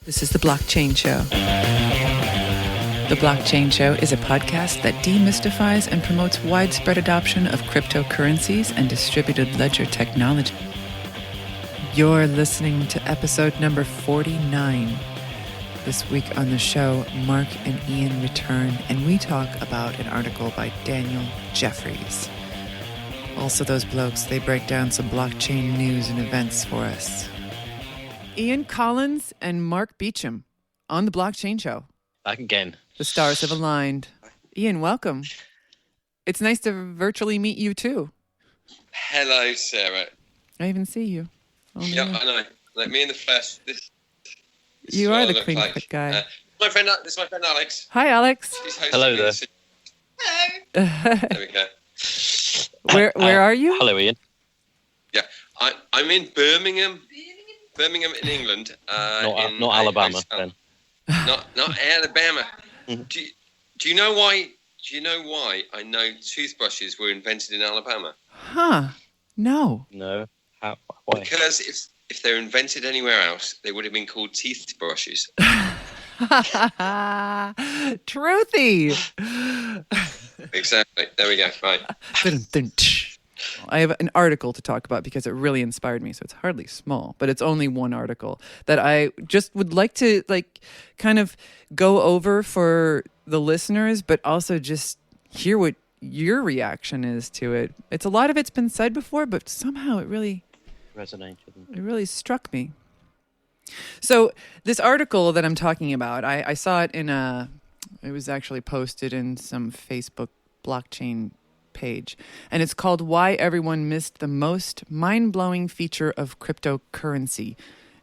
This is The Blockchain Show. The Blockchain Show is a podcast that demystifies and promotes widespread adoption of cryptocurrencies and distributed ledger technology. You're listening to episode number 49. This week on the show, Mark and Ian return, and we talk about an article by Daniel Jeffries. Also, those blokes, they break down some blockchain news and events for us. Ian Collins and Mark Beecham on The Blockchain Show. Back again. The stars have aligned. Ian, welcome. It's nice to virtually meet you, too. Hello, Sarah. I even see you. I know. Like me in the flesh. This you are the clean cut guy. This is my friend Alex. Hi, Alex. Hello there. Hello. There we go. Where are you? Hello, Ian. Yeah, I'm in Birmingham. Birmingham in England. Not Alabama, then. Not Alabama. Do you know why? Do you know why I know toothbrushes were invented in Alabama? Huh? No. No. Why? Because if they were invented anywhere else, they would have been called teeth brushes. Truthy. Exactly. There we go. Right. I have an article to talk about because it really inspired me. So it's hardly small, but it's only one article that I just would like to kind of go over for the listeners, but also just hear what your reaction is to it. A lot of it's been said before, but somehow it really resonated. It really struck me. So this article that I'm talking about, I saw it it was actually posted in some Facebook blockchain page, and it's called "Why Everyone Missed the Most Mind-Blowing Feature of Cryptocurrency."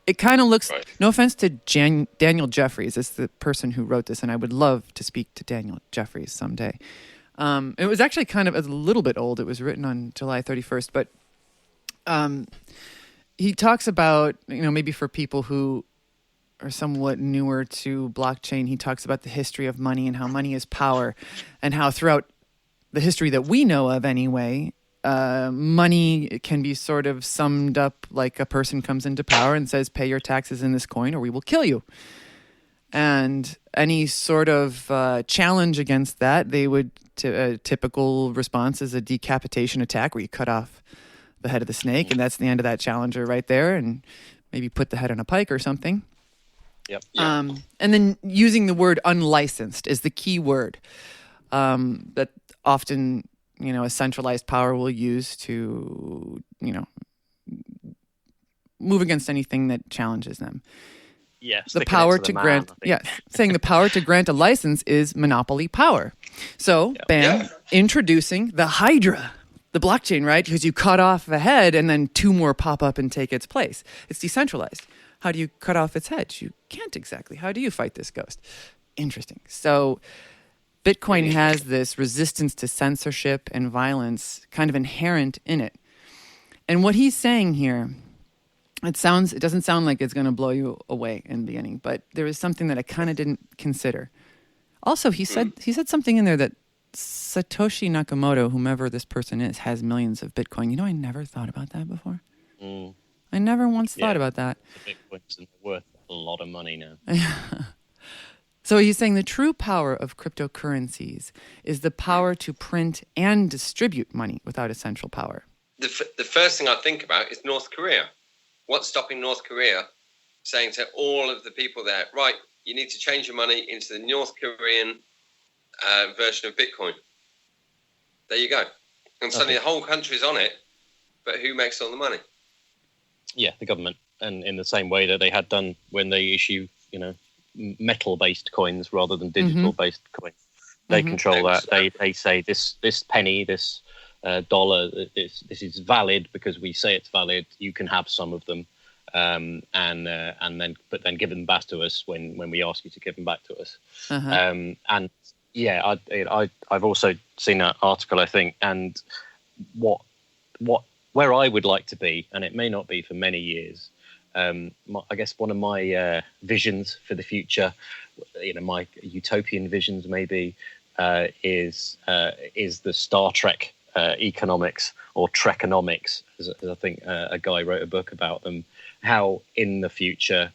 It kind of looks, right. No offense to Daniel Jeffries, it's the person who wrote this, and I would love to speak to Daniel Jeffries someday. It was actually kind of a little bit old. It was written on July 31st, but he talks about, maybe for people who are somewhat newer to blockchain, he talks about the history of money and how money is power, and how throughout the history that we know of anyway, money can be sort of summed up like a person comes into power and says, pay your taxes in this coin or we will kill you. And any sort of challenge against that, they would, a typical response is a decapitation attack where you cut off the head of the snake, and that's the end of that challenger right there, and maybe put the head on a pike or something. Yep. And then using the word unlicensed is the key word that often, a centralized power will use to, move against anything that challenges them. Yes. The power to grant, saying the power to grant a license is monopoly power. So, introducing the Hydra, the blockchain, right? Because you cut off a head and then two more pop up and take its place. It's decentralized. How do you cut off its head? You can't exactly. How do you fight this ghost? Interesting. So Bitcoin has this resistance to censorship and violence kind of inherent in it. And what he's saying here, it doesn't sound like it's going to blow you away in the beginning, but there is something that I kind of didn't consider. Also, he said something in there that Satoshi Nakamoto, whomever this person is, has millions of Bitcoin. I never thought about that before. I never once thought about that. Bitcoin's worth a lot of money now. So he's saying the true power of cryptocurrencies is the power to print and distribute money without a central power. The first thing I think about is North Korea. What's stopping North Korea saying to all of the people there, right, you need to change your money into the North Korean version of Bitcoin. There you go. And suddenly the whole country's on it, but who makes all the money? Yeah, the government. And in the same way that they had done when they issue, metal-based coins rather than digital-based coins. They control that. They say this penny, this dollar, this is valid because we say it's valid. You can have some of them, and then give them back to us when we ask you to give them back to us. And yeah, I've also seen that article, I think, and where I would like to be, and it may not be for many years. I guess one of my visions for the future, my utopian visions maybe, is the Star Trek economics, or Trekonomics, as I think a guy wrote a book about them. How in the future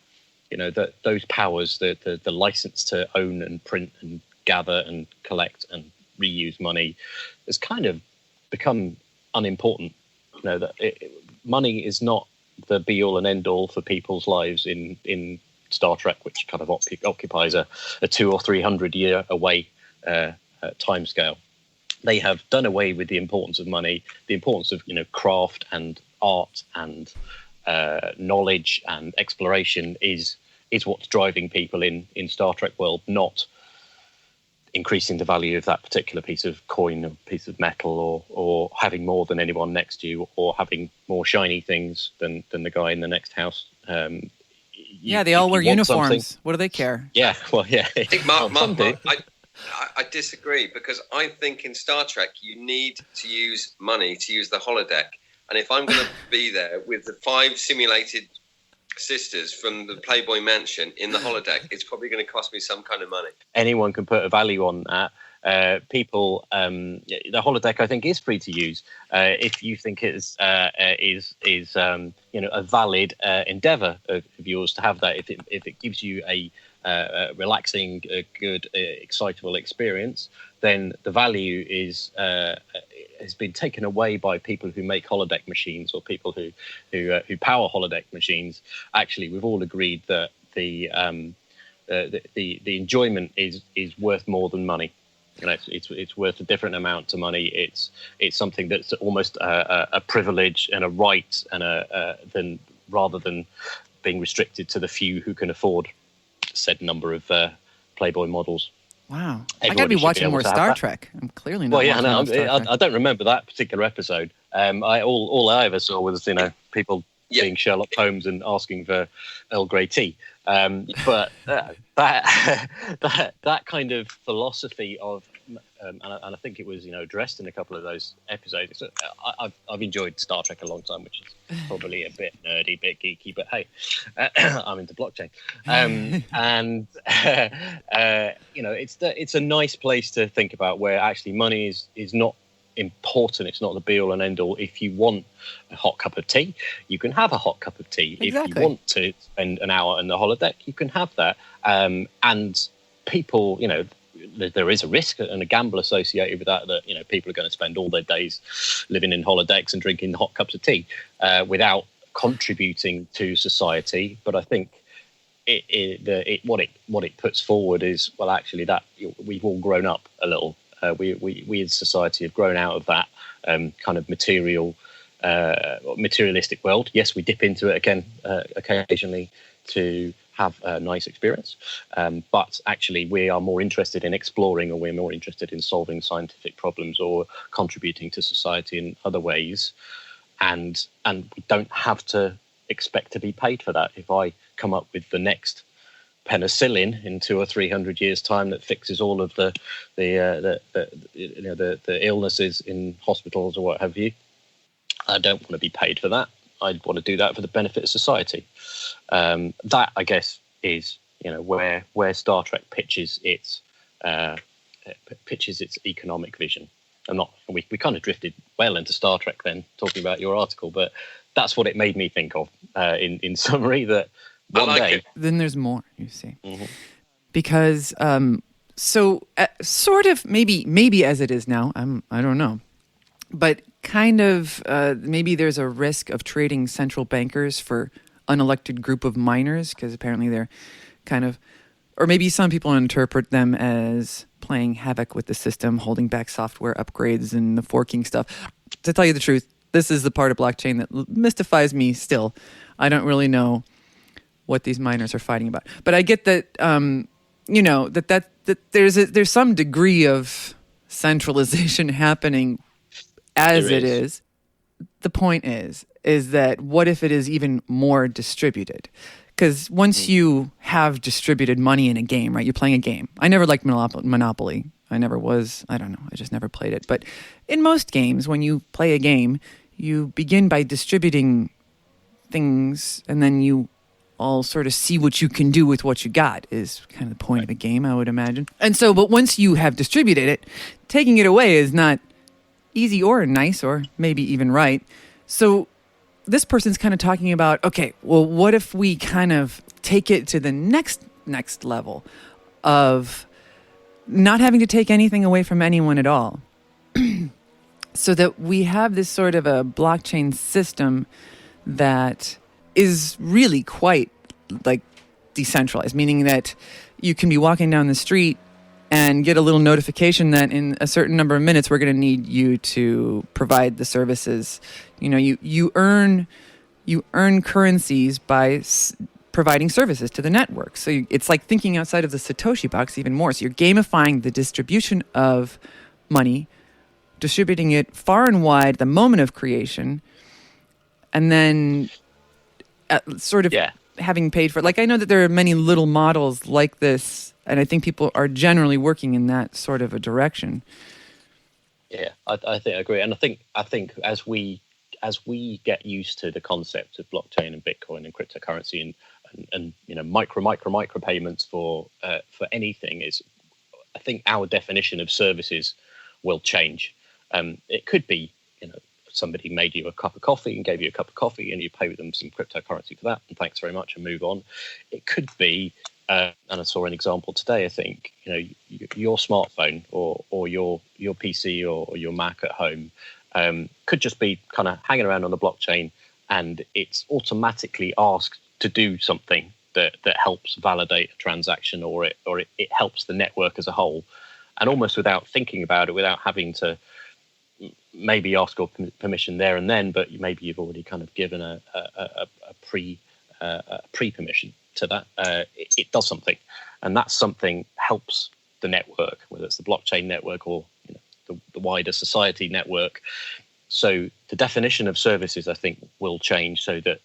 that those powers, the license to own and print and gather and collect and reuse money, has kind of become unimportant. That money is not the be all and end all for people's lives in Star Trek, which kind of occupies a 200 or 300 year away timescale. They have done away with the importance of money, the importance of craft and art and knowledge and exploration is what's driving people in Star Trek world, not increasing the value of that particular piece of coin or piece of metal, or having more than anyone next to you, or having more shiny things than the guy in the next house. They all wear uniforms. What do they care? Yeah, well, yeah. I think I disagree, because I think in Star Trek you need to use money to use the holodeck. And if I'm going to be there with the 5 simulated sisters from the Playboy Mansion in the holodeck, it's probably going to cost me some kind of money. Anyone can put a value on that. The holodeck, I think, is free to use if you think it is a valid endeavour of yours to have that. If it gives you a relaxing, good, excitable experience, then the value has been taken away by people who make holodeck machines, or people who power holodeck machines. Actually, we've all agreed that the enjoyment is worth more than money. It's worth a different amount to money. It's something that's almost a privilege and a right, and rather than being restricted to the few who can afford said number of Playboy models. Wow, I got to be watching more Star Trek. I'm clearly not. Well, yeah, watching Star Trek. I don't remember that particular episode. All I ever saw was people being Sherlock Holmes and asking for Earl Grey tea. But that kind of philosophy of, and I think it was addressed in a couple of those episodes. I've enjoyed Star Trek a long time, which is probably a bit nerdy, a bit geeky, but hey, I'm into blockchain, and it's a nice place to think about, where actually money is not important. It's not the be all and end all. If you want a hot cup of tea, you can have a hot cup of tea. Exactly. If you want to spend an hour on the holodeck, you can have that. And people, there is a risk and a gamble associated with that people are going to spend all their days living in holodecks and drinking hot cups of tea without contributing to society. But I think what it puts forward is, well, actually, that we've all grown up a little. We as society have grown out of that kind of materialistic world. Yes, we dip into it again occasionally to have a nice experience, but actually we are more interested in exploring, or we're more interested in solving scientific problems or contributing to society in other ways, and we don't have to expect to be paid for that. If I come up with the next penicillin in 200 or 300 years' time that fixes all of the illnesses in hospitals or what have you, I don't want to be paid for that. I'd want to do that for the benefit of society. That, I guess, is where Star Trek pitches its economic vision. We kind of drifted well into Star Trek then, talking about your article, but that's what it made me think of in summary, that one day. Then there's more, you see. Mm-hmm. Because, sort of, maybe as it is now, I don't know, but kind of maybe there's a risk of trading central bankers for unelected group of miners, because apparently they're kind of, or maybe some people interpret them as playing havoc with the system, holding back software upgrades and the forking stuff. To tell you the truth, this is the part of blockchain that mystifies me still. I don't really know what these miners are fighting about. But I get that, that there's some degree of centralization happening as it is. The point is that what if it is even more distributed? Because once you have distributed money in a game, right? You're playing a game. I never liked Monopoly. I never was. I don't know. I just never played it. But in most games, when you play a game, you begin by distributing things, and then you all sort of see what you can do with what you got is kind of the point of a game, I would imagine. And so, but once you have distributed it, taking it away is not easy or nice or maybe even right. So this person's kind of talking about, okay, well, what if we kind of take it to the next level of not having to take anything away from anyone at all. So that we have this sort of a blockchain system that is really quite like decentralized, meaning that you can be walking down the street and get a little notification that in a certain number of minutes we're going to need you to provide the services. You know, you earn currencies by providing services to the network. So it's like thinking outside of the Satoshi box even more. So you're gamifying the distribution of money, distributing it far and wide at the moment of creation, and then having paid for it. Like, I know that there are many little models like this, and I think people are generally working in that sort of a direction. Yeah, I think I agree. And I think as we get used to the concept of blockchain and Bitcoin and cryptocurrency and you know, micro payments for anything, is, I think our definition of services will change. It could be, you know, somebody made you a cup of coffee and gave you a cup of coffee and you pay them some cryptocurrency for that, and thanks very much, and move on. It could be, and I saw an example today, I think, you know, your smartphone or your PC or your Mac at home could just be kind of hanging around on the blockchain, and it's automatically asked to do something that helps validate a transaction, or it helps the network as a whole, and almost without thinking about it, without having to maybe ask for permission there and then, but maybe you've already kind of given a pre-permission to that. It does something, and that something helps the network, whether it's the blockchain network or, you know, the wider society network. So the definition of services, I think, will change so that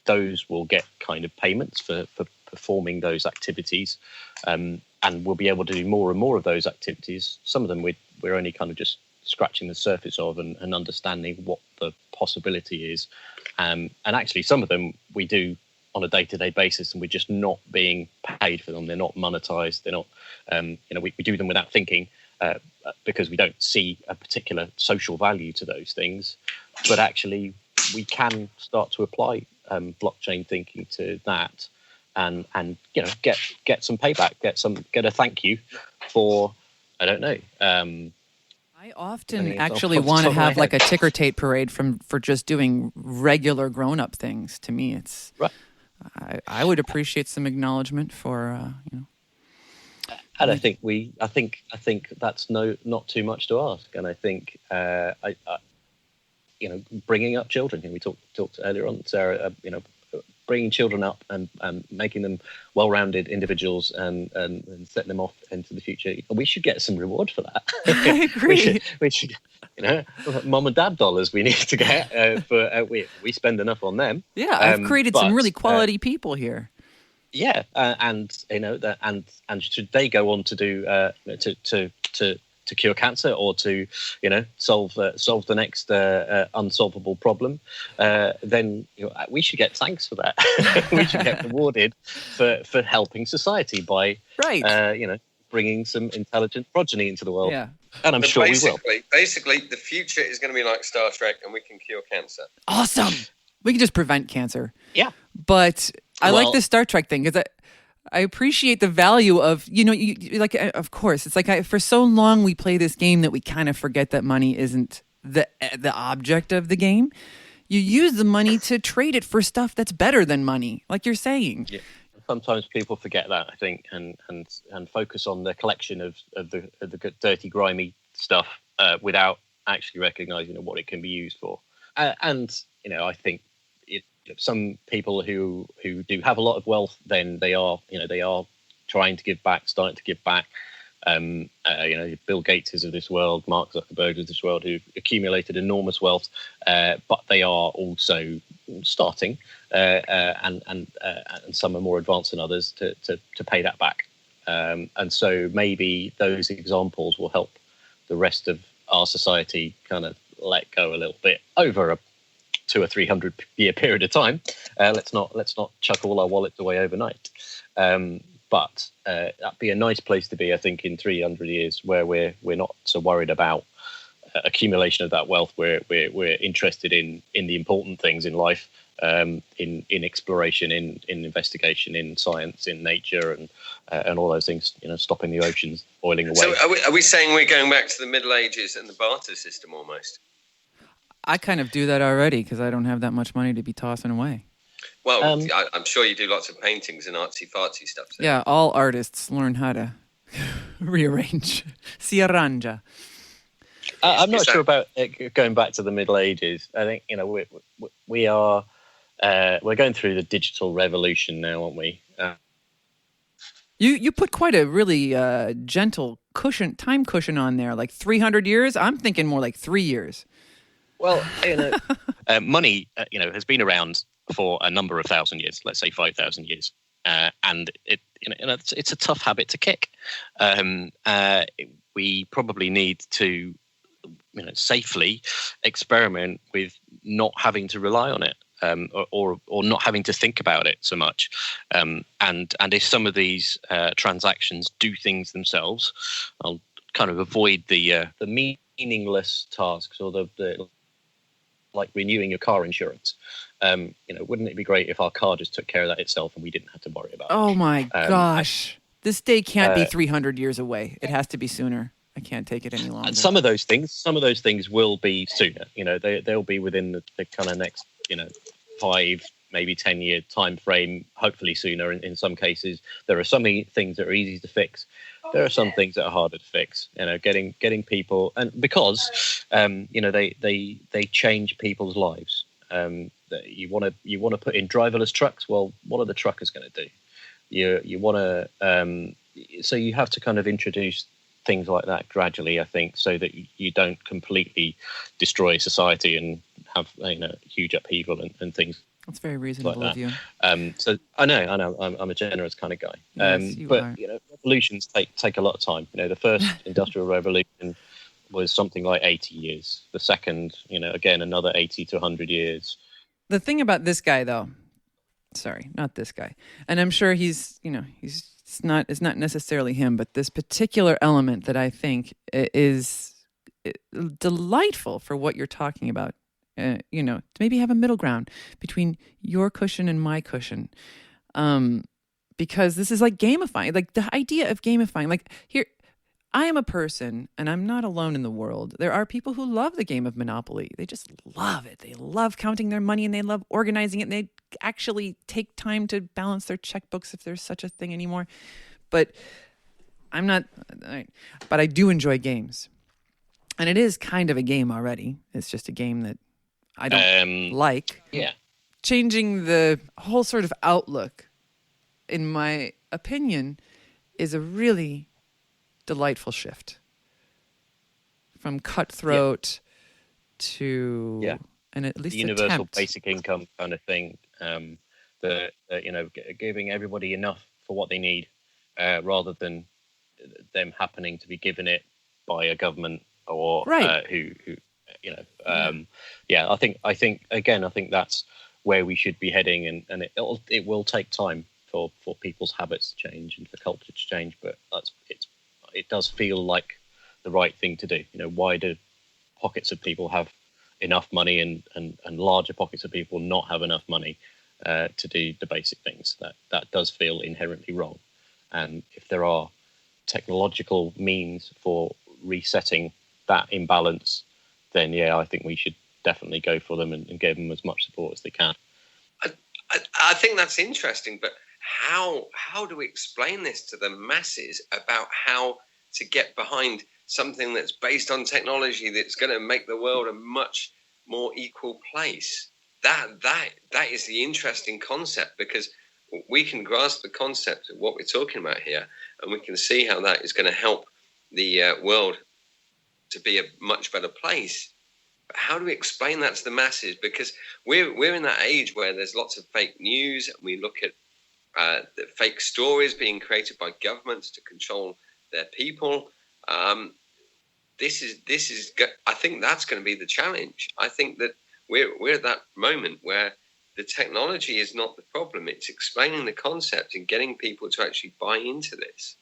those will get kind of payments for performing those activities, and we'll be able to do more and more of those activities. Some of them we're only kind of just scratching the surface of and understanding what the possibility is. And actually some of them we do on a day-to-day basis, and we're just not being paid for them. They're not monetized. They're not, you know, we do them without thinking, because we don't see a particular social value to those things. But actually we can start to apply blockchain thinking to that, and you know, get some payback, get a thank you for, I don't know, I often actually want to have like a ticker tape parade for just doing regular grown-up things. To me, it's right. I would appreciate some acknowledgement for you know. And I think that's not too much to ask. And I think you know, bringing up children. We talked earlier on, Sarah. You know, bringing children up and making them well-rounded individuals and setting them off into the future. We should get some reward for that. I agree. we should, you know, mom and dad dollars we need to get for we spend enough on them. Yeah, I've created some really quality people here. Yeah, and you know that, and should they go on to do to cure cancer, or to, you know, solve the next unsolvable problem, then, you know, we should get thanks for that. We should get rewarded for helping society by you know, bringing some intelligent progeny into the world. Yeah, and I'm sure we will. Basically, the future is going to be like Star Trek, and we can cure cancer. Awesome. We can just prevent cancer. Yeah, but I like this Star Trek thing because I appreciate the value of, you know, you like, of course, it's like for so long we play this game that we kind of forget that money isn't the object of the game. You use the money to trade it for stuff that's better than money, like you're saying. Yeah. Sometimes people forget that, I think, and focus on the collection of the dirty, grimy stuff without actually recognizing what it can be used for. And, you know, I think some people who do have a lot of wealth, then they are trying to give back, starting to give back. You know, Bill Gates of this world, Mark Zuckerberg of this world, who've accumulated enormous wealth, but they are also starting, and some are more advanced than others to pay that back. And so maybe those examples will help the rest of our society kind of let go a little bit over a 200 or 300 year period of time. Let's not chuck all our wallets away overnight. But that'd be a nice place to be, I think, in 300 years, where we're not so worried about accumulation of that wealth. We're interested in the important things in life, in exploration, in investigation, in science, in nature, and all those things. Stopping the oceans boiling away. So are we saying we're going back to the Middle Ages and the barter system almost? I kind of do that already because I don't have that much money to be tossing away. Well, I'm sure you do lots of paintings and artsy-fartsy stuff. So. Yeah, all artists learn how to rearrange. Si arrangia. I'm not sure about going back to the Middle Ages. I think we are we're going through the digital revolution now, aren't we? You put quite a really gentle time cushion on there, like 300 years. I'm thinking more like 3 years. Well, money, has been around for a number of thousand years. Let's say 5,000 years, and it's a tough habit to kick. We probably need to, safely experiment with not having to rely on it, or not having to think about it so much. And if some of these transactions do things themselves, I'll kind of avoid the meaningless tasks or the like renewing your car insurance. Wouldn't it be great if our car just took care of that itself and we didn't have to worry about it? Oh my gosh. This day can't be 300 years away. It has to be sooner. I can't take it any longer. And some of those things will be sooner. They'll be within the kind of next, 5, maybe 10 year time frame, hopefully sooner in some cases. There are some things that are easy to fix. There are some things that are harder to fix. Getting people, and because they change people's lives. You want to put in driverless trucks. Well, what are the truckers going to do? You want to so you have to kind of introduce things like that gradually, I think, so that you don't completely destroy society and have huge upheaval and things. That's very reasonable of you. So I know I'm a generous kind of guy. Yes, but are. Revolutions take a lot of time. The first industrial revolution was something like 80 years. The second, again, another 80 to 100 years. The thing about this guy, though, sorry, not this guy, and I'm sure it's not necessarily him, but this particular element that I think is delightful for what you're talking about. To maybe have a middle ground between your cushion and my cushion, because this is like gamifying, like the idea of gamifying. Like here, I am a person, and I'm not alone in the world. There are people who love the game of Monopoly. They just love it. They love counting their money, and they love organizing it, and they actually take time to balance their checkbooks if there's such a thing anymore. But but I do enjoy games. And it is kind of a game already. It's just a game that I don't like. Yeah. Changing the whole sort of outlook, in my opinion, is a really delightful shift from cutthroat to and at least the universal attempt. Basic income kind of thing. Giving everybody enough for what they need, rather than them happening to be given it by a government or who. I think that's where we should be heading, and it will take time for people's habits to change and for culture to change, but it does feel like the right thing to do. Wider pockets of people have enough money and larger pockets of people not have enough money to do the basic things. That does feel inherently wrong, and if there are technological means for resetting that imbalance, then I think we should definitely go for them and give them as much support as they can. I think that's interesting, but how do we explain this to the masses about how to get behind something that's based on technology that's going to make the world a much more equal place? That is the interesting concept, because we can grasp the concept of what we're talking about here, and we can see how that is going to help the world to be a much better place. But how do we explain that to the masses? Because we're in that age where there's lots of fake news, and we look at the fake stories being created by governments to control their people. This is. I think that's going to be the challenge. I think that we're at that moment where the technology is not the problem. It's explaining the concept and getting people to actually buy into this.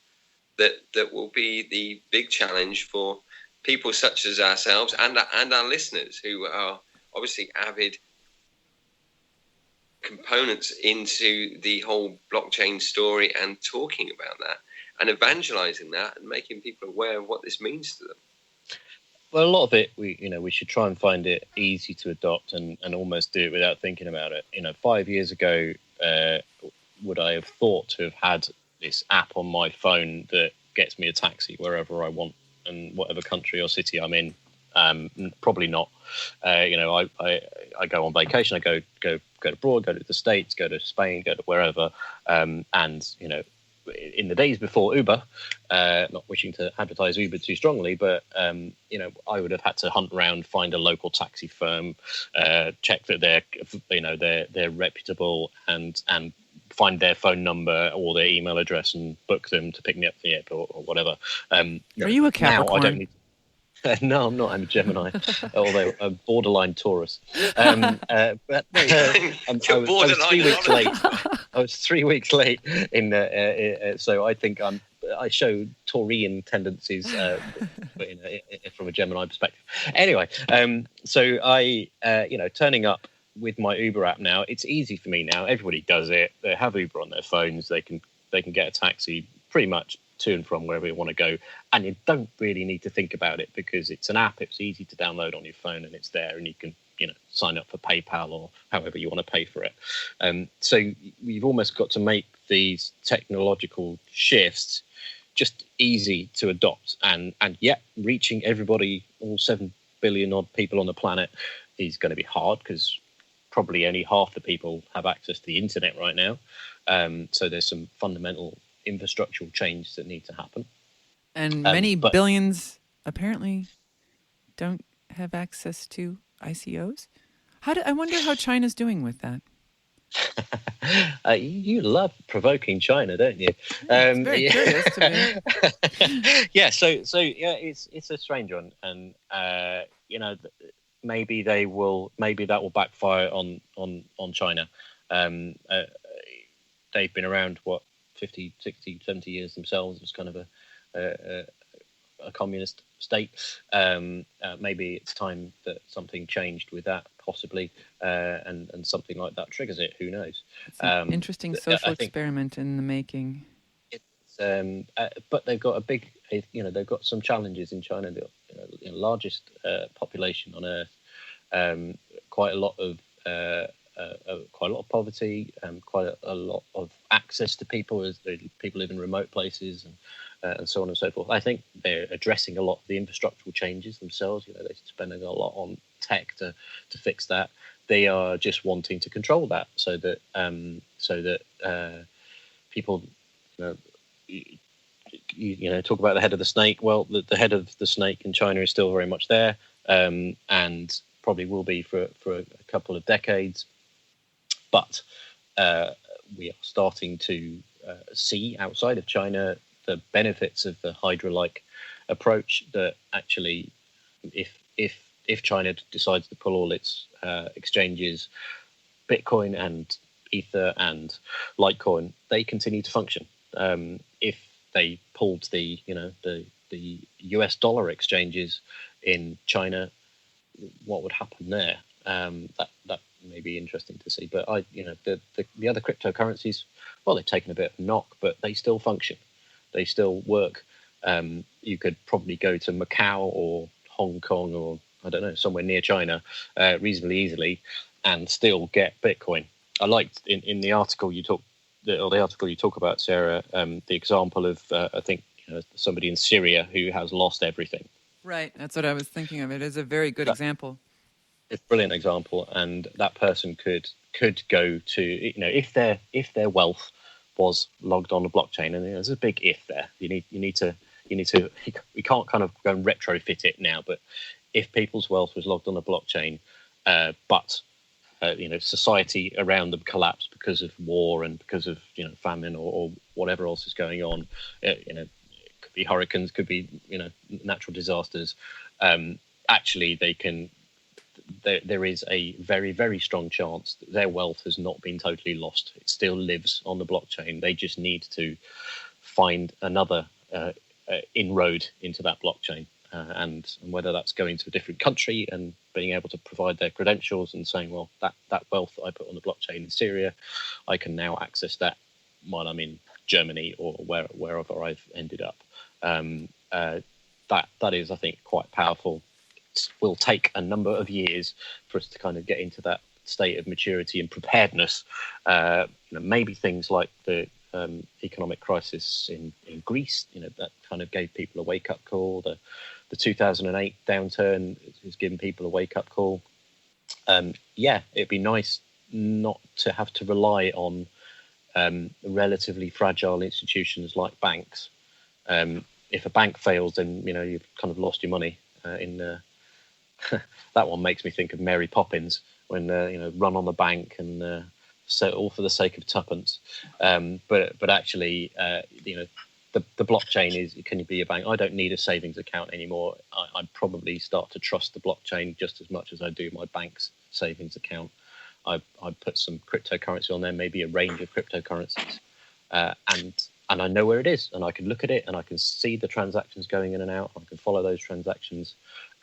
That will be the big challenge for people such as ourselves and our listeners, who are obviously avid components into the whole blockchain story and talking about that and evangelizing that and making people aware of what this means to them. Well, a lot of it, we should try and find it easy to adopt and almost do it without thinking about it. 5 years ago, would I have thought to have had this app on my phone that gets me a taxi wherever I want and whatever country or city I'm in? Probably not. I go on vacation. I go abroad, go to the States, go to Spain, go to wherever, and in the days before Uber, not wishing to advertise Uber too strongly, but I would have had to hunt around, find a local taxi firm, check that they're reputable, and find their phone number or their email address and book them to pick me up from the airport or whatever. Are you a Capricorn? Now I don't need. No, I'm not. I'm a Gemini, although I'm borderline Taurus. But I was 3 weeks late. I was 3 weeks late so I think I show Taurian tendencies from a Gemini perspective. Anyway, so I, turning up with my Uber app now, it's easy for me now. Everybody does it. They have Uber on their phones. They can get a taxi pretty much to and from wherever you want to go, and you don't really need to think about it because it's an app. It's easy to download on your phone, and it's there, and you can sign up for PayPal or however you want to pay for it. So you've almost got to make these technological shifts just easy to adopt, and yet reaching everybody, all 7 billion odd people on the planet, is going to be hard because probably only half the people have access to the internet right now. So there's some fundamental infrastructural change that need to happen, and many billions apparently don't have access to ICOs. I wonder how China's doing with that. You love provoking China, don't you? It's very curious to me. Yeah, so it's a strange one, and maybe that will backfire on China. They've been around 50, 60, 70 years themselves as kind of a communist state. Maybe it's time that something changed with that, possibly, and something like that triggers it. Who knows? It's an interesting social experiment in the making. But they've got they've got some challenges in China. The largest population on Earth, quite a lot of poverty, quite a lot of access to people as people live in remote places, and so on and so forth. I think they're addressing a lot of the infrastructural changes themselves. They're spending a lot on tech to fix that. They are just wanting to control that so that people, talk about the head of the snake. Well, the head of the snake in China is still very much there, and probably will be for a couple of decades. But we are starting to see outside of China the benefits of the Hydra-like approach. That actually, if China decides to pull all its exchanges, Bitcoin and Ether and Litecoin, they continue to function. If they pulled the US dollar exchanges in China, what would happen there? That may be interesting to see. But the other cryptocurrencies, well, they've taken a bit of a knock, but they still function. They still work. You could probably go to Macau or Hong Kong or I don't know, somewhere near China reasonably easily and still get Bitcoin. I liked in the article you talk about, Sarah, the example of I think somebody in Syria who has lost everything. Right, that's what I was thinking of. It is a very good example. It's a brilliant example, and that person could go to if their wealth was logged on a blockchain, and there's a big if there. You need to we can't kind of go and retrofit it now, but if people's wealth was logged on a blockchain, but society around them collapsed because of war and because of famine or whatever else is going on, it could be hurricanes, could be natural disasters. Actually, there is a very, very strong chance that their wealth has not been totally lost. It still lives on the blockchain. They just need to find another inroad into that blockchain. and whether that's going to a different country and being able to provide their credentials and saying, well, that wealth that I put on the blockchain in Syria, I can now access that while I'm in Germany or wherever I've ended up. That is, I think, quite powerful. It will take a number of years for us to kind of get into that state of maturity and preparedness. Maybe things like the economic crisis in Greece, that kind of gave people a wake-up call. The 2008 downturn has given people a wake-up call. It'd be nice not to have to rely on relatively fragile institutions like banks. If a bank fails, then you've kind of lost your money. That one makes me think of Mary Poppins when run on the bank and so all for the sake of tuppence. But actually, the blockchain can be a bank. I don't need a savings account anymore. I'd probably start to trust the blockchain just as much as I do my bank's savings account. I put some cryptocurrency on there, maybe a range of cryptocurrencies, and I know where it is, and I can look at it, and I can see the transactions going in and out. I can follow those transactions,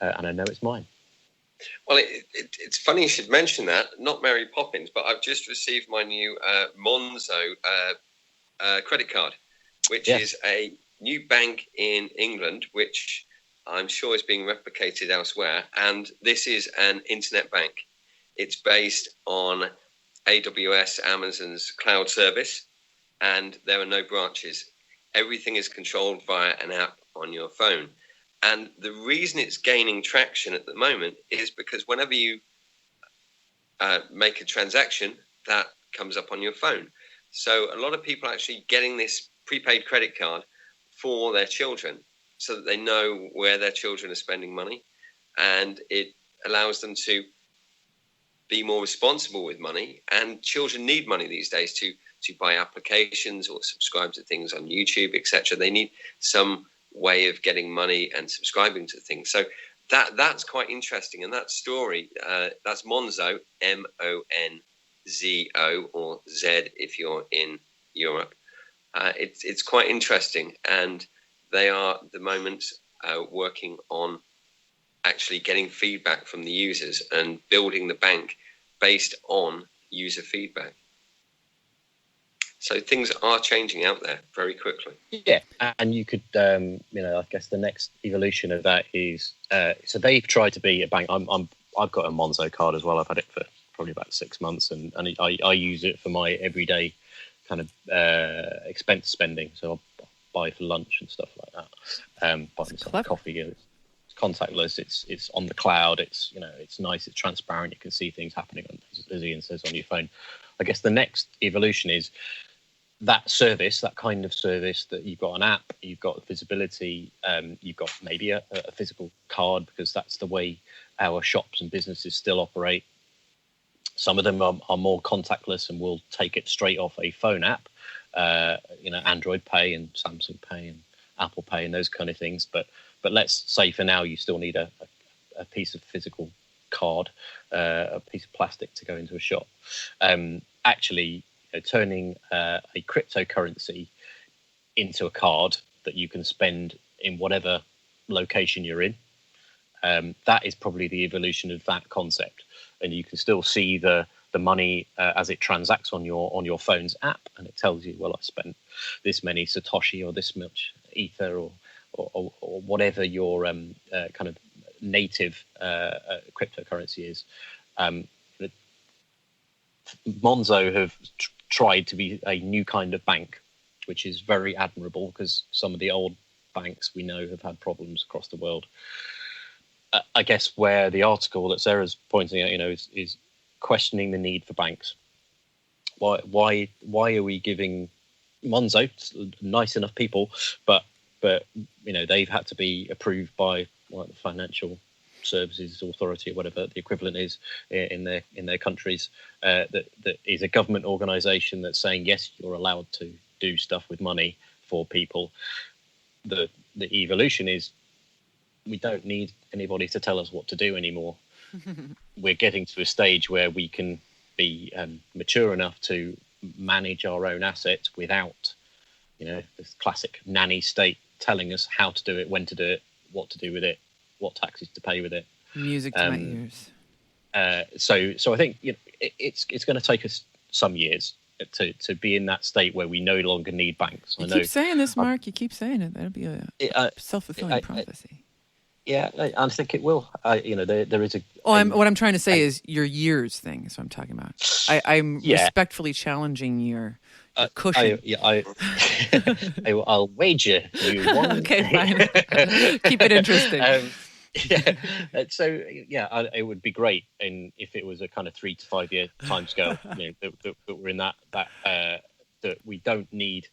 and I know it's mine. Well, it's funny you should mention that. Not Mary Poppins, but I've just received my new Monzo credit card, which is a new bank in England, which I'm sure is being replicated elsewhere. And this is an internet bank. It's based on AWS, Amazon's cloud service, and there are no branches. Everything is controlled via an app on your phone. And the reason it's gaining traction at the moment is because whenever you make a transaction, that comes up on your phone. So a lot of people are actually getting this prepaid credit card for their children so that they know where their children are spending money. And it allows them to be more responsible with money. And children need money these days to buy applications or subscribe to things on YouTube, etc. They need some way of getting money and subscribing to things. So that's quite interesting. And that story, that's Monzo, M-O-N-Z-O, or Z if you're in Europe. It's quite interesting. And they are at the moment working on actually getting feedback from the users and building the bank based on user feedback. So things are changing out there very quickly. Yeah, and you could, I guess the next evolution of that is, so they've tried to be a bank. I've got a Monzo card as well. I've had it for probably about 6 months, and I use it for my everyday kind of expense spending. So I'll buy for lunch and stuff like that. Buy myself coffee. It's contactless. It's on the cloud. It's it's nice. It's transparent. You can see things happening, as Ian says, on your phone. I guess the next evolution is that service, that kind of service that you've got an app, you've got visibility, you've got maybe a physical card, because that's the way our shops and businesses still operate. Some of them are more contactless and will take it straight off a phone app, Android Pay and Samsung Pay and Apple Pay and those kind of things. But let's say for now you still need a piece of physical card, a piece of plastic to go into a shop. Actually, turning a cryptocurrency into a card that you can spend in whatever location you're in, that is probably the evolution of that concept. And you can still see the money as it transacts on your phone's app, and it tells you, well, I spent this many Satoshi or this much Ether or whatever your kind of native cryptocurrency is. Monzo have tried to be a new kind of bank, which is very admirable, because some of the old banks we know have had problems across the world. I guess where the article that Sarah's pointing out, is questioning the need for banks. Why are we giving Monzo, nice enough people, but they've had to be approved by the Financial Services Authority, or whatever the equivalent is in their countries, that is a government organisation that's saying, yes, you're allowed to do stuff with money for people. The evolution is, we don't need anybody to tell us what to do anymore. We're getting to a stage where we can be mature enough to manage our own assets without, this classic nanny state telling us how to do it, when to do it, what to do with it, what taxes to pay with it. Music to my ears. So I think it's going to take us some years to be in that state where we no longer need banks. You keep saying this, Mark. You keep saying it. That'll be a self-fulfilling prophecy. I think it will. There is a. What I'm trying to say is your years thing is what I'm talking about. I'm respectfully challenging your cushion. I'll wager you one. Okay, fine. Keep it interesting. It would be great if it was a kind of 3 to 5 year timescale. That we're in that we don't need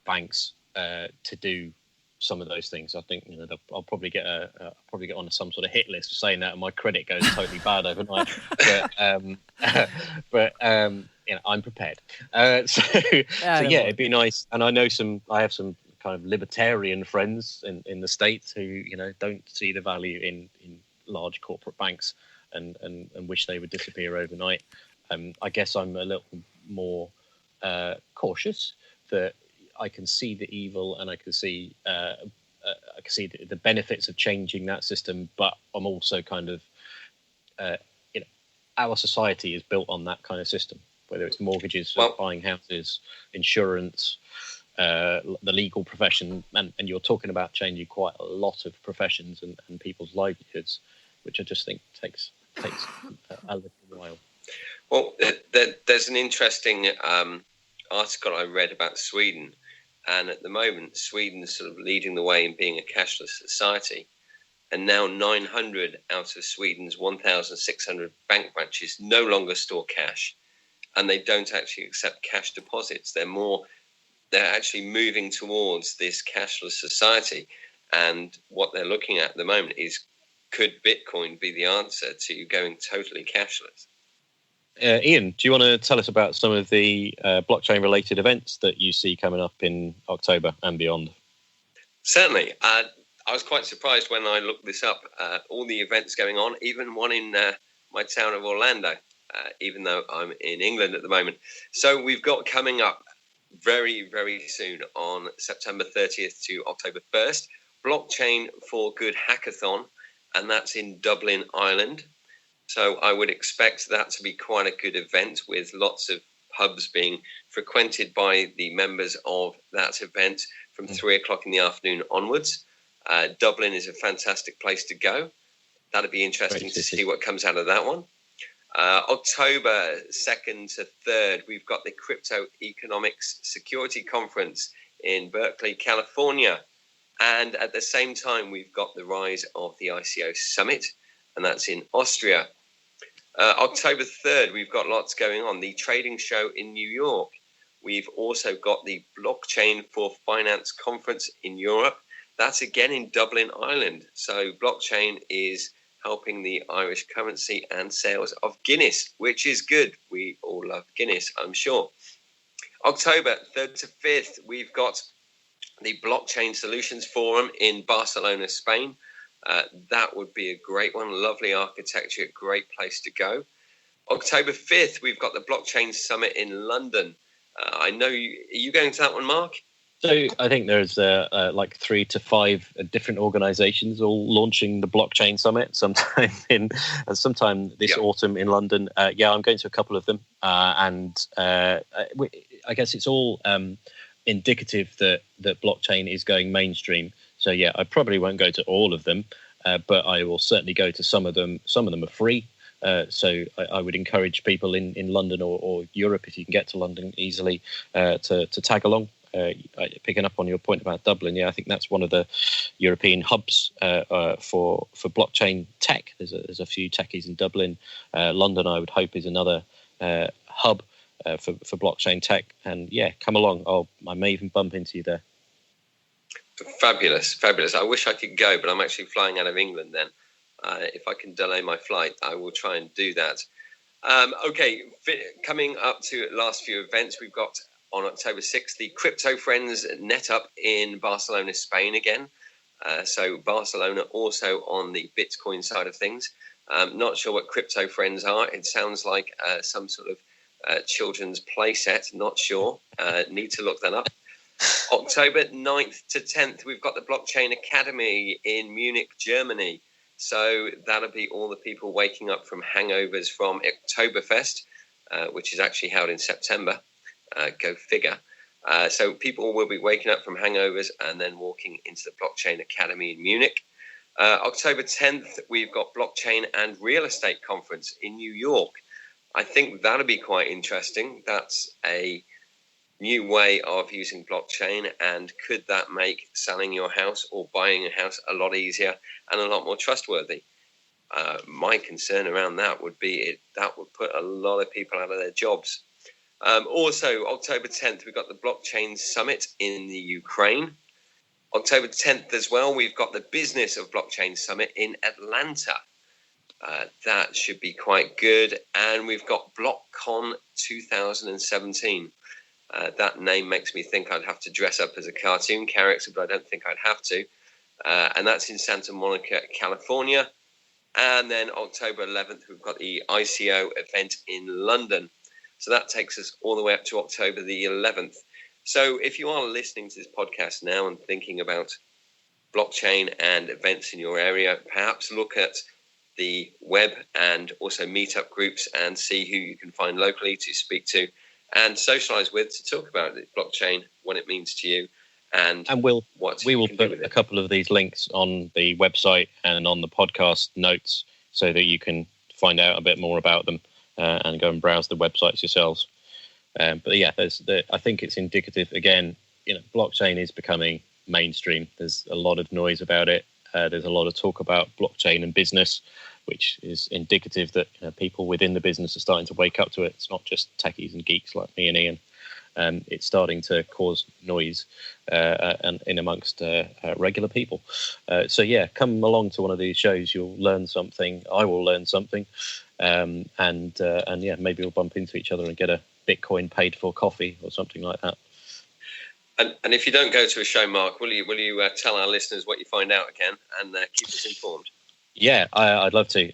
banks to do some of those things. I think I'll probably get on some sort of hit list for saying that, and my credit goes totally bad overnight. But I'm prepared. It'd be nice. And I have some kind of libertarian friends in the States who don't see the value in large corporate banks and wish they would disappear overnight. I guess I'm a little more cautious that I can see the evil and I can see the benefits of changing that system, but I'm also kind of our society is built on that kind of system, whether it's mortgages, buying houses, insurance, the legal profession, and you're talking about changing quite a lot of professions and people's livelihoods, which I just think takes a little while. Well, there's an interesting article I read about Sweden, and at the moment Sweden's sort of leading the way in being a cashless society, and now 900 out of Sweden's 1,600 bank branches no longer store cash, and they don't actually accept cash deposits. They're actually moving towards this cashless society, and what they're looking at the moment is, could Bitcoin be the answer to going totally cashless? Ian, do you want to tell us about some of the blockchain-related events that you see coming up in October and beyond? Certainly. I was quite surprised when I looked this up. All the events going on, even one in my town of Orlando, even though I'm in England at the moment. So we've got coming up very, very soon on September 30th to October 1st, Blockchain for Good Hackathon, and that's in Dublin, Ireland. So I would expect that to be quite a good event, with lots of pubs being frequented by the members of that event from 3 o'clock in the afternoon onwards. Dublin is a fantastic place to go. That'd be interesting to see what comes out of that one. October 2nd to 3rd, we've got the Crypto Economics Security Conference in Berkeley, California. And at the same time, we've got the rise of the ICO Summit, and that's in Austria. October 3rd, we've got lots going on. The trading show in New York. We've also got the Blockchain for Finance Conference in Europe. That's again in Dublin, Ireland. So blockchain is helping the Irish currency and sales of Guinness, which is good. We all love Guinness, I'm sure. October 3rd to 5th, we've got the Blockchain Solutions Forum in Barcelona, Spain. That would be a great one. Lovely architecture, great place to go. October 5th, we've got the Blockchain Summit in London. I know are you going to that one, Mark? So I think there's like 3 to 5 different organisations all launching the Blockchain Summit sometime this autumn in London. I'm going to a couple of them, and I guess it's all indicative that blockchain is going mainstream. So I probably won't go to all of them, but I will certainly go to some of them. Some of them are free. So I would encourage people in London or Europe, if you can get to London easily, to tag along. Picking up on your point about Dublin, I think that's one of the European hubs for blockchain tech. There's a few techies in Dublin. London, I would hope, is another hub for blockchain tech. And come along. I may even bump into you there. Fabulous. I wish I could go, but I'm actually flying out of England then. If I can delay my flight, I will try and do that. Coming up to last few events, we've got on October 6th, the Crypto Friends Net Up in Barcelona, Spain again. So Barcelona also on the Bitcoin side of things. Not sure what Crypto Friends are. It sounds like some sort of children's play set. Not sure. Need to look that up. October 9th to 10th, we've got the Blockchain Academy in Munich, Germany. So that'll be all the people waking up from hangovers from Oktoberfest, which is actually held in September. Go figure. So people will be waking up from hangovers and then walking into the Blockchain Academy in Munich. October 10th, we've got Blockchain and Real Estate Conference in New York. I think that'll be quite interesting. That's a new way of using blockchain, and could that make selling your house or buying a house a lot easier and a lot more trustworthy? My concern around that would be that would put a lot of people out of their jobs. Also, October 10th, we've got the Blockchain Summit in the Ukraine. October 10th as well, we've got the Business of Blockchain Summit in Atlanta. That should be quite good. And we've got BlockCon 2017. That name makes me think I'd have to dress up as a cartoon character, but I don't think I'd have to. And that's in Santa Monica, California. And then October 11th, we've got the ICO event in London. So that takes us all the way up to October the 11th. So if you are listening to this podcast now and thinking about blockchain and events in your area, perhaps look at the web and also meetup groups and see who you can find locally to speak to and socialize with, to talk about the blockchain, what it means to you, and we will put a couple of these links on the website and on the podcast notes so that you can find out a bit more about them and go and browse the websites yourselves. But yeah, I think it's indicative. Again, blockchain is becoming mainstream. There's a lot of noise about it. There's a lot of talk about blockchain and business, which is indicative that people within the business are starting to wake up to it. It's not just techies and geeks like me and Ian. It's starting to cause noise and in amongst regular people. So yeah, come along to one of these shows. You'll learn something. I will learn something, and yeah, maybe we'll bump into each other and get a Bitcoin paid for coffee or something like that. And if you don't go to a show, Mark, will you tell our listeners what you find out again and keep us informed? Yeah, I'd love to.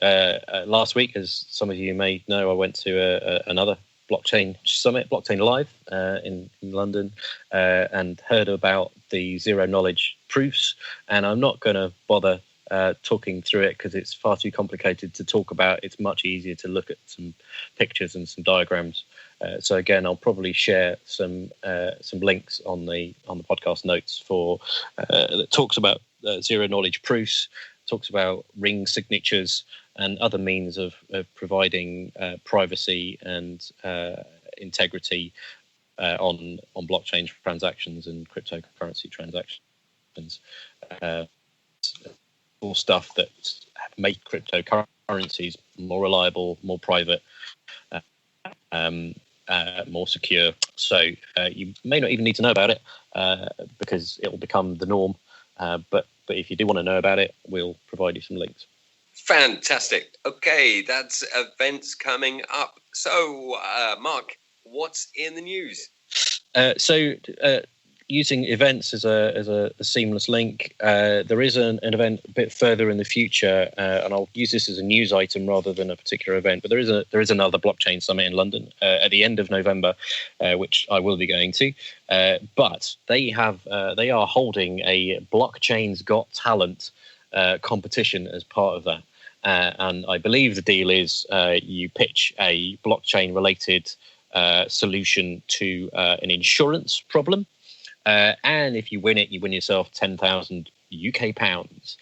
Last week, as some of you may know, I went to another blockchain summit, Blockchain Live, in London, and heard about the zero knowledge proofs. And I'm not going to bother talking through it because it's far too complicated to talk about. It's much easier to look at some pictures and some diagrams. So again, I'll probably share some links on the podcast notes for that talks about zero knowledge proofs, talks about ring signatures and other means of providing privacy and integrity on blockchain transactions and cryptocurrency transactions. All stuff that make cryptocurrencies more reliable, more private, more secure. So you may not even need to know about it because it will become the norm. But if you do want to know about it, we'll provide you some links. Fantastic. Okay, that's events coming up. So, Mark, what's in the news? Using events as a seamless link, there is an event a bit further in the future, and I'll use this as a news item rather than a particular event. But there is another blockchain summit in London at the end of November, which I will be going to. But they are holding a Blockchain's Got Talent competition as part of that, and I believe the deal is you pitch a blockchain related solution to an insurance problem. And if you win it, you win yourself 10,000 UK pounds.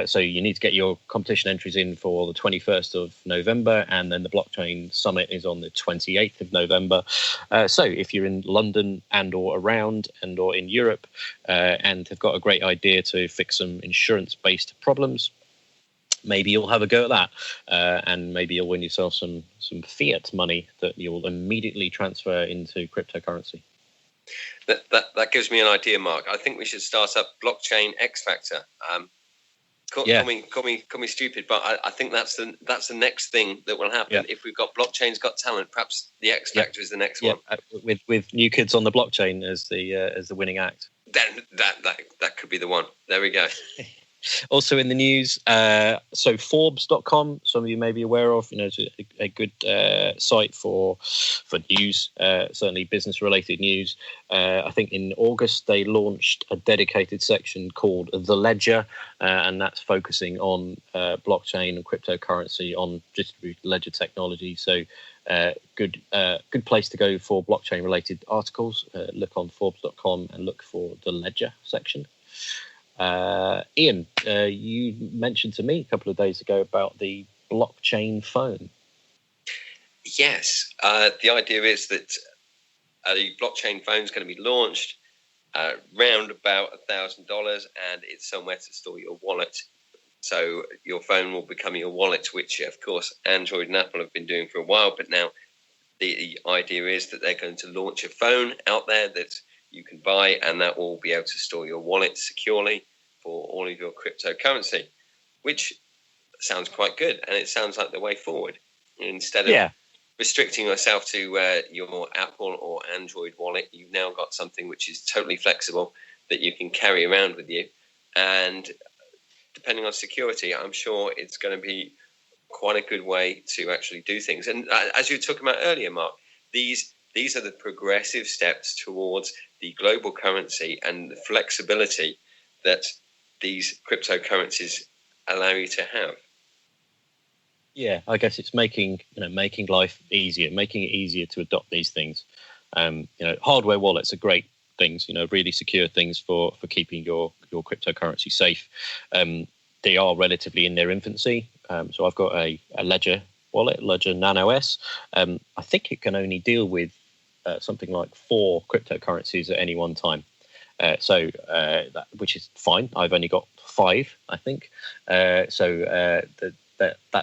So you need to get your competition entries in for the 21st of November, and then the Blockchain Summit is on the 28th of November. So if you're in London and or around and or in Europe and have got a great idea to fix some insurance-based problems, maybe you'll have a go at that, and maybe you'll win yourself some fiat money that you'll immediately transfer into cryptocurrency. That gives me an idea, Mark. I think we should start up Blockchain X Factor. Call me stupid, but I think that's the next thing that will happen. Yeah. If we've got Blockchain's Got Talent, perhaps the X Factor is the next one. With New Kids on the Blockchain as the winning act. Then that could be the one. There we go. Also in the news, so Forbes.com, some of you may be aware of, it's a good site for news, certainly business-related news. I think in August they launched a dedicated section called The Ledger, and that's focusing on blockchain and cryptocurrency on distributed ledger technology. So good place to go for blockchain-related articles. Look on Forbes.com and look for The Ledger section. Ian, you mentioned to me a couple of days ago about the blockchain phone. Yes, the idea is that the blockchain phone is going to be launched round about $1,000, and it's somewhere to store your wallet. So your phone will become your wallet, which of course Android and Apple have been doing for a while, but now the idea is that they're going to launch a phone out there that you can buy, and that will be able to store your wallet securely for all of your cryptocurrency, which sounds quite good, and it sounds like the way forward. Instead of restricting yourself to your Apple or Android wallet, you've now got something which is totally flexible that you can carry around with you, and depending on security, I'm sure it's going to be quite a good way to actually do things. And as you were talking about earlier, Mark, these are the progressive steps towards the global currency and the flexibility that these cryptocurrencies allow you to have. Yeah, I guess it's making life easier, making it easier to adopt these things. Hardware wallets are great things, really secure things for keeping your cryptocurrency safe. They are relatively in their infancy. So I've got a Ledger wallet, Ledger Nano S. I think it can only deal with something like 4 cryptocurrencies at any one time. Which is fine. I've only got 5, I think. That's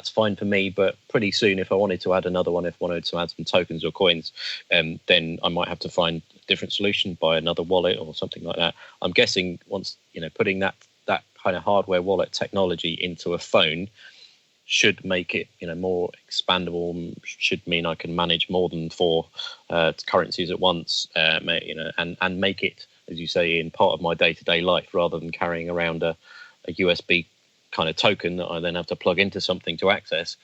fine for me. But pretty soon, if I wanted to add another one, if I wanted to add some tokens or coins, then I might have to find a different solution, buy another wallet or something like that. I'm guessing once putting that kind of hardware wallet technology into a phone should make it more expandable, should mean I can manage more than 4 currencies at once, and make it, as you say, in part of my day-to-day life, rather than carrying around a USB kind of token that I then have to plug into something to access.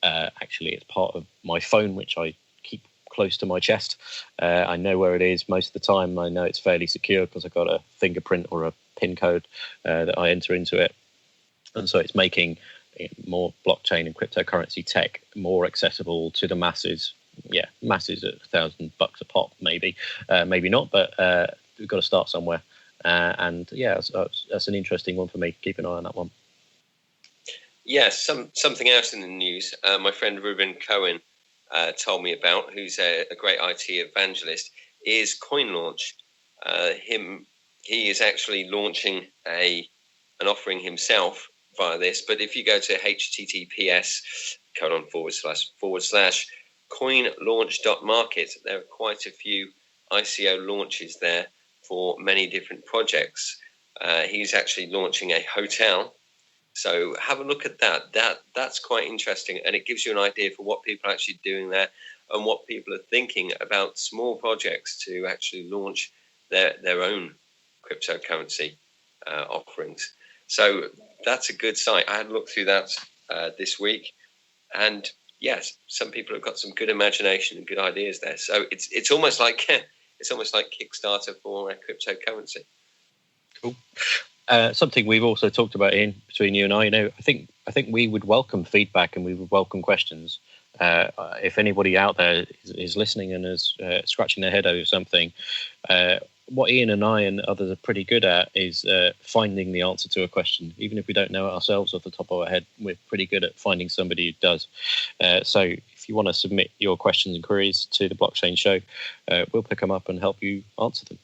Actually, it's part of my phone, which I keep close to my chest. I know where it is most of the time. I know it's fairly secure because I've got a fingerprint or a PIN code that I enter into it. And so it's making more blockchain and cryptocurrency tech more accessible to the masses. Yeah, masses at $1,000 a pop, maybe not, but we've got to start somewhere. That's an interesting one for me. Keep an eye on that one. Yes, something else in the news. My friend Ruben Cohen told me about, who's a great IT evangelist, is Coin Launch. He is actually launching an offering himself via this. But if you go to https://coinlaunch.market, there are quite a few ICO launches there for many different projects. He's actually launching a hotel. So have a look at that. That's quite interesting, and it gives you an idea for what people are actually doing there and what people are thinking about small projects to actually launch their own cryptocurrency offerings. So that's a good site. I had a look through that this week, and yes, some people have got some good imagination and good ideas there. So it's almost like Kickstarter for cryptocurrency. Cool. Something we've also talked about between you and I. I think we would welcome feedback and we would welcome questions. If anybody out there is listening and is scratching their head over something, what Ian and I and others are pretty good at is finding the answer to a question. Even if we don't know it ourselves off the top of our head, we're pretty good at finding somebody who does. So if you want to submit your questions and queries to the Blockchain Show, we'll pick them up and help you answer them.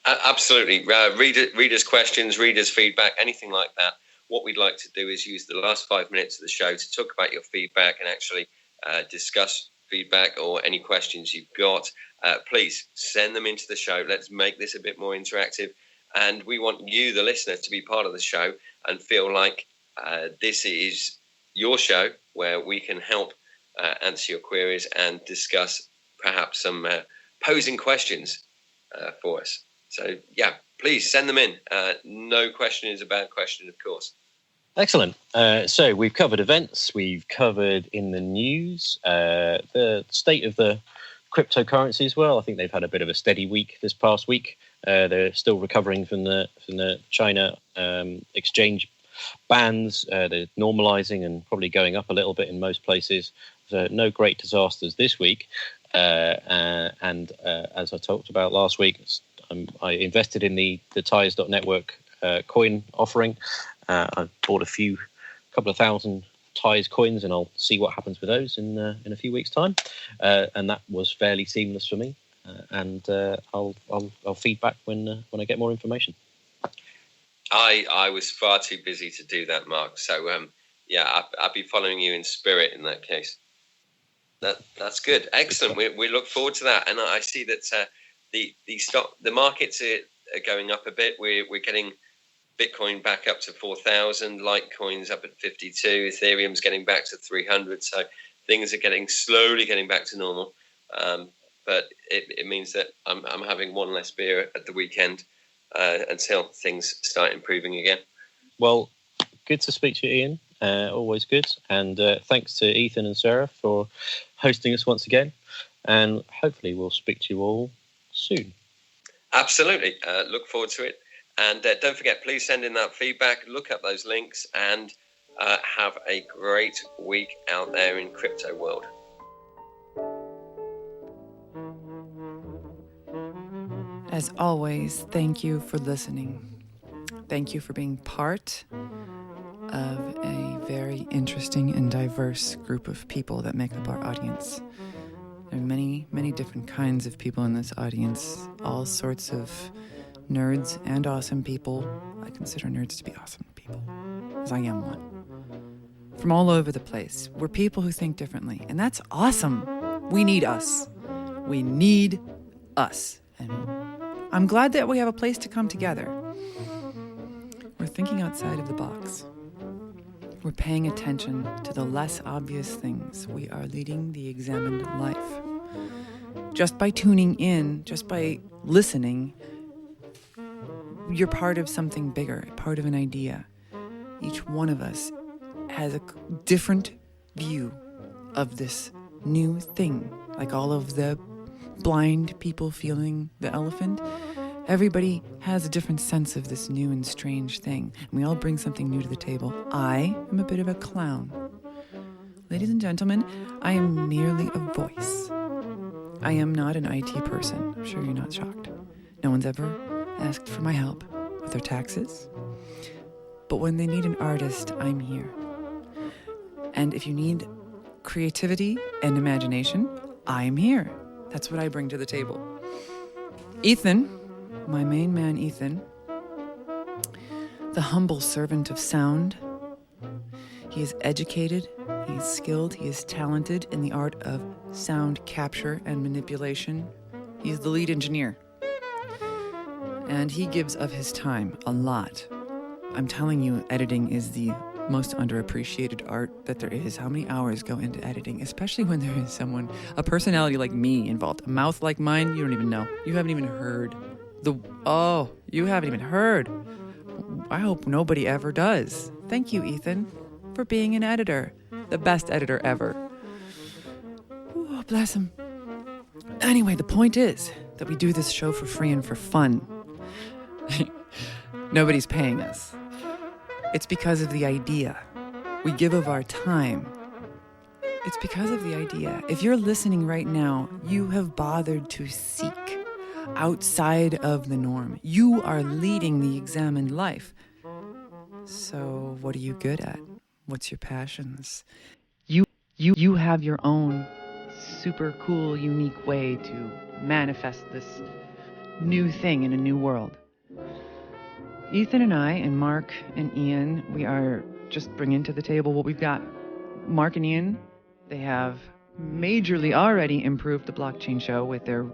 Absolutely. Readers' questions, readers' feedback, anything like that. What we'd like to do is use the last 5 minutes of the show to talk about your feedback and actually discuss feedback or any questions you've got. Please send them into the show. Let's make this a bit more interactive. And we want you, the listener, to be part of the show and feel like this is your show where we can help answer your queries and discuss perhaps some posing questions for us. So, yeah, please send them in. No question is a bad question, of course. Excellent. So we've covered events. We've covered in the news the state of the cryptocurrencies. Well, I think they've had a bit of a steady week this past week. They're still recovering from the China exchange bans. They're normalizing and probably going up a little bit in most places. So no great disasters this week. And as I talked about last week, I invested in the Ties.network coin offering. I bought a couple of thousand Ties coins, and I'll see what happens with those in a few weeks' time. And that was fairly seamless for me. And I'll feed back when I get more information. I was far too busy to do that, Mark. So I'll be following you in spirit in that case. That's good, excellent. We look forward to that, and I see that the markets are going up a bit. We're getting Bitcoin back up to 4,000, Litecoin's up at 52, Ethereum's getting back to 300. So things are slowly getting back to normal. But it means that I'm having one less beer at the weekend until things start improving again. Well, good to speak to you, Ian. Always good. And thanks to Ethan and Sarah for hosting us once again. And hopefully we'll speak to you all soon. Absolutely. Look forward to it. And don't forget, please send in that feedback, look up those links, and have a great week out there in crypto world. As always, thank you for listening. Thank you for being part of a very interesting and diverse group of people that make up our audience. There are many, many different kinds of people in this audience, all sorts of nerds and awesome people. I consider nerds to be awesome people, as I am one. From all over the place. We're people who think differently, and that's awesome. We need us. We need us. And I'm glad that we have a place to come together. We're thinking outside of the box. We're paying attention to the less obvious things. We are leading the examined life. Just by tuning in, just by listening, you're part of something bigger, part of an idea. Each one of us has a different view of this new thing. Like all of the blind people feeling the elephant. Everybody has a different sense of this new and strange thing. And we all bring something new to the table. I am a bit of a clown. Ladies and gentlemen, I am merely a voice. I am not an IT person. I'm sure you're not shocked. No one's ever asked for my help with their taxes. But when they need an artist, I'm here. And if you need creativity and imagination, I'm here. That's what I bring to the table. Ethan, my main man Ethan, the humble servant of sound. He is educated, he is skilled, he is talented in the art of sound capture and manipulation. He is the lead engineer. And he gives of his time a lot. I'm telling you, editing is the most underappreciated art that there is. How many hours go into editing, especially when there is a personality like me involved, a mouth like mine, you don't even know. You haven't even heard. You haven't even heard. I hope nobody ever does. Thank you, Ethan, for being an editor. The best editor ever. Oh, bless him. Anyway, the point is that we do this show for free and for fun. Nobody's paying us. It's because of the idea. We give of our time. It's because of the idea. If you're listening right now, you have bothered to seek outside of the norm. You are leading the examined life. So what are you good at? What's your passions? You have your own super cool, unique way to manifest this new thing in a new world. Ethan and I and Mark and Ian, we are just bringing to the table what we've got. Mark and Ian, they have majorly already improved the blockchain show with their